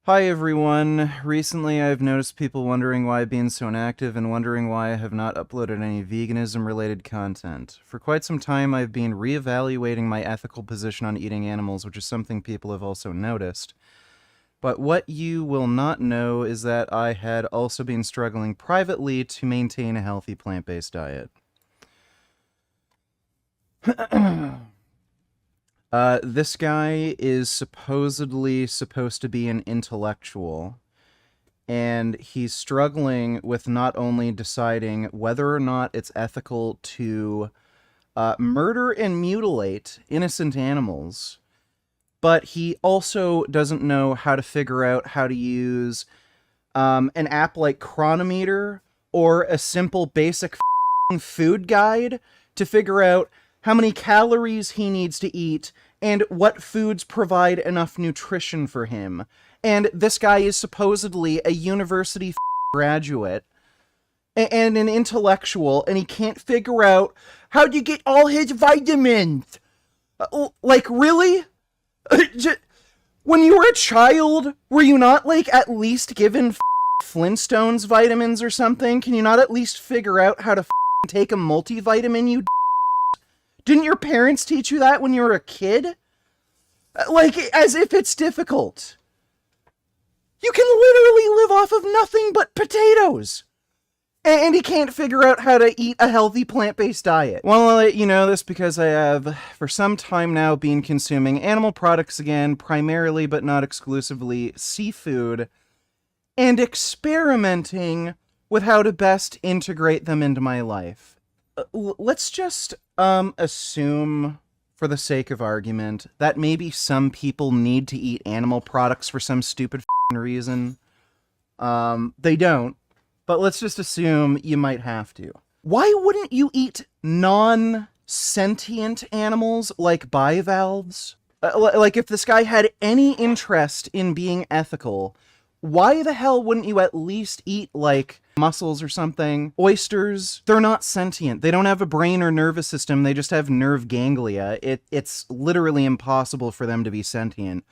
Hi everyone. Recently I've noticed people wondering why I've been so inactive and wondering why I have not uploaded any veganism related content. For quite some time I've been reevaluating my ethical position on eating animals, which is something people have also noticed. But what you will not know is that I had also been struggling privately to maintain a healthy plant-based diet. This guy is supposedly supposed to be an intellectual, and he's struggling with not only deciding whether or not it's ethical to murder and mutilate innocent animals, but he also doesn't know how to figure out how to use an app like Chronometer or a simple basic food guide to figure out how many calories he needs to eat and what foods provide enough nutrition for him. And this guy is supposedly a university graduate and an intellectual, and he can't figure out how to get all his vitamins. Like, really? When you were a child, were you not, like, at least given Flintstones vitamins or something? Can you not at least figure out how to take a multivitamin, you Didn't your parents teach you that when you were a kid? Like, as if it's difficult. You can literally live off of nothing but potatoes. And he can't figure out how to eat a healthy plant-based diet. Well, I'll let you know this because I have, for some time now, been consuming animal products again, primarily but not exclusively seafood, and experimenting with how to best integrate them into my life. Let's just assume, for the sake of argument, that maybe some people need to eat animal products for some stupid reason. They don't, but let's just assume you might have to. Why wouldn't you eat non-sentient animals like bivalves? Like, if this guy had any interest in being ethical, why the hell wouldn't you at least eat, like, mussels or something? Oysters, they're not sentient. They don't have a brain or nervous system. They just have nerve ganglia. It's literally impossible for them to be sentient.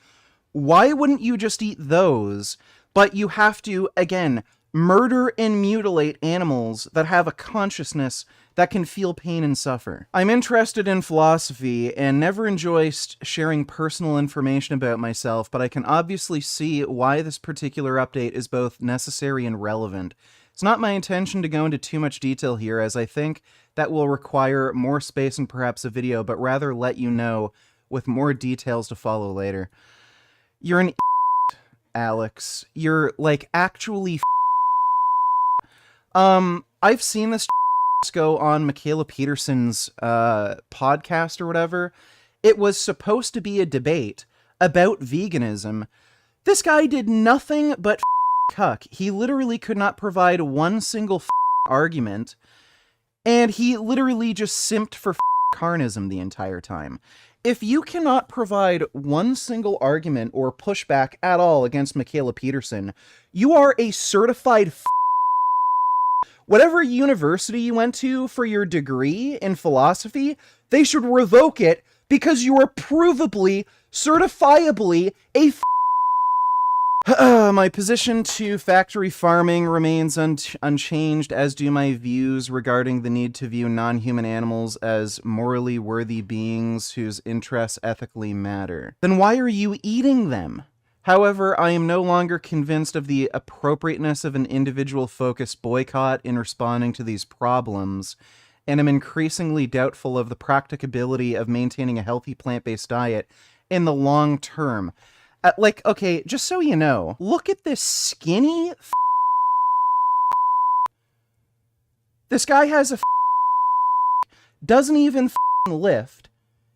Why wouldn't you just eat those? But you have to, again, murder and mutilate animals that have a consciousness that can feel pain and suffer. I'm interested in philosophy and never enjoy sharing personal information about myself, but I can obviously see why this particular update is both necessary and relevant. It's not my intention to go into too much detail here, as I think that will require more space and perhaps a video, but rather let you know with more details to follow later. You're an Alex. You're, like, actually I've seen this go on Michaela Peterson's podcast or whatever. It was supposed to be a debate about veganism. This guy did nothing but cuck. He literally could not provide one single argument, and he literally just simped for carnism the entire time. If you cannot provide one single argument or pushback at all against Michaela Peterson, you are a certified whatever university you went to for your degree in philosophy, they should revoke it because you are provably, certifiably a my position to factory farming remains unchanged, as do my views regarding the need to view non-human animals as morally worthy beings whose interests ethically matter. Then why are you eating them? However, I am no longer convinced of the appropriateness of an individual-focused boycott in responding to these problems, and am increasingly doubtful of the practicability of maintaining a healthy plant-based diet in the long term. Like, okay, just so you know, look at this skinny This guy has a doesn't even lift.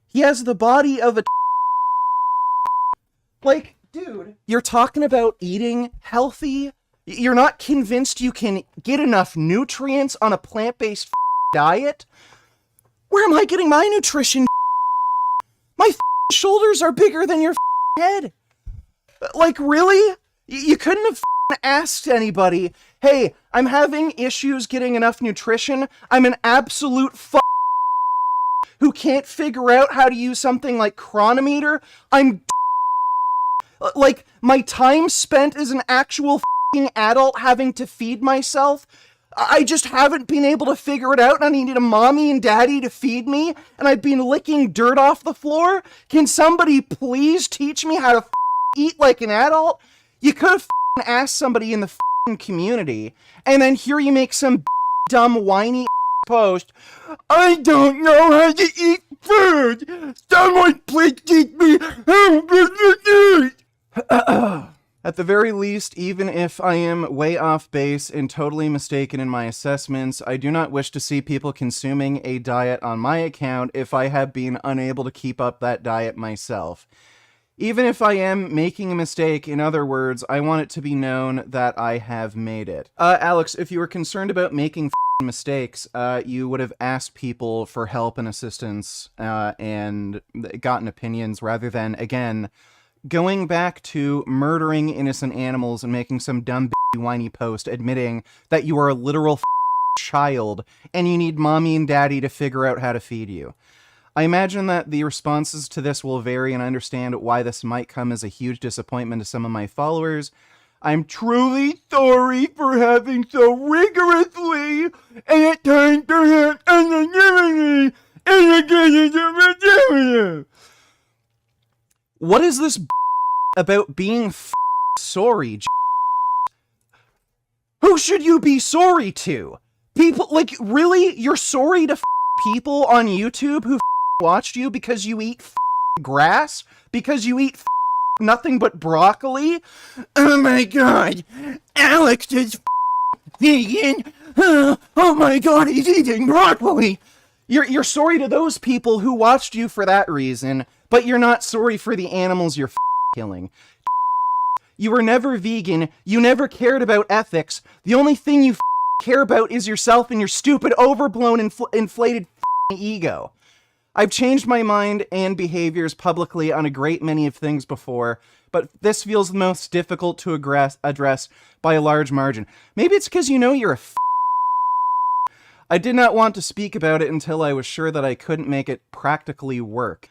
He has the body of a like, dude, you're talking about eating healthy. You're not convinced you can get enough nutrients on a plant-based diet? Where am I getting my nutrition? My shoulders are bigger than your head. Like, really? You couldn't have asked anybody, hey, I'm having issues getting enough nutrition. I'm an absolute who can't figure out how to use something like Chronometer. I'm Like, my time spent as an actual f***ing adult having to feed myself, I just haven't been able to figure it out, and I needed a mommy and daddy to feed me, and I've been licking dirt off the floor. Can somebody please teach me how to eat like an adult? You could have asked somebody in the community, and then here you make some dumb, whiny post. I don't know how to eat food. Someone please teach me how to eat. At the very least, even if I am way off base and totally mistaken in my assessments, I do not wish to see people consuming a diet on my account if I have been unable to keep up that diet myself. Even if I am making a mistake, in other words, I want it to be known that I have made it. Alex, if you were concerned about making mistakes, you would have asked people for help and assistance and gotten opinions rather than, again, going back to murdering innocent animals and making some dumb whiny post admitting that you are a literal child and you need mommy and daddy to figure out how to feed you. I imagine that the responses to this will vary, and I understand why this might come as a huge disappointment to some of my followers. I'm truly sorry for having so rigorously and at times perhaps unanimously indicated the material. What is this about being sorry? Who should you be sorry to? People, like, really? You're sorry to people on YouTube who watched you because you eat grass? Because you eat nothing but broccoli? Oh my god, Alex is vegan. Oh my god, he's eating broccoli. You're sorry to those people who watched you for that reason, but you're not sorry for the animals you're killing. You were never vegan. You never cared about ethics. The only thing you care about is yourself and your stupid, overblown, inflated ego. I've changed my mind and behaviors publicly on a great many of things before, but this feels the most difficult to address by a large margin. Maybe it's because you know you're a I did not want to speak about it until I was sure that I couldn't make it practically work.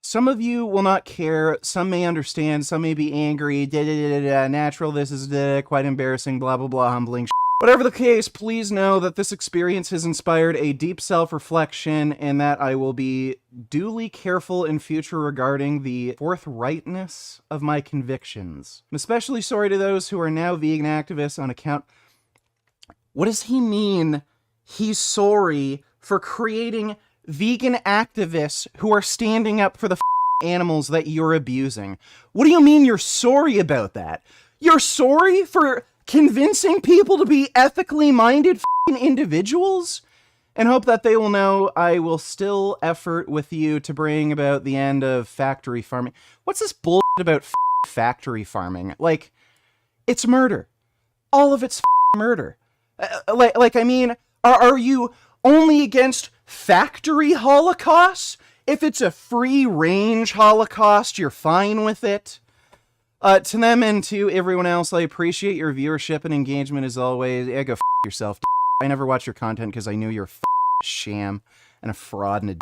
Some of you will not care, some may understand, some may be angry, natural, this is quite embarrassing, blah blah blah, humbling. Whatever the case, please know that this experience has inspired a deep self-reflection and that I will be duly careful in future regarding the forthrightness of my convictions. I'm especially sorry to those who are now vegan activists on account... What does he mean he's sorry for creating vegan activists who are standing up for the animals that you're abusing? What do you mean you're sorry about that? You're sorry for convincing people to be ethically minded individuals? And hope that they will know I will still effort with you to bring about the end of factory farming. What's this bullshit about factory farming? Like, it's murder. All of it's murder. I mean, are you only against factory holocausts? If it's a free-range holocaust, you're fine with it. To them and to everyone else, I appreciate your viewership and engagement as always. Yeah, go yourself. I never watched your content because I knew you're a sham and a fraud and a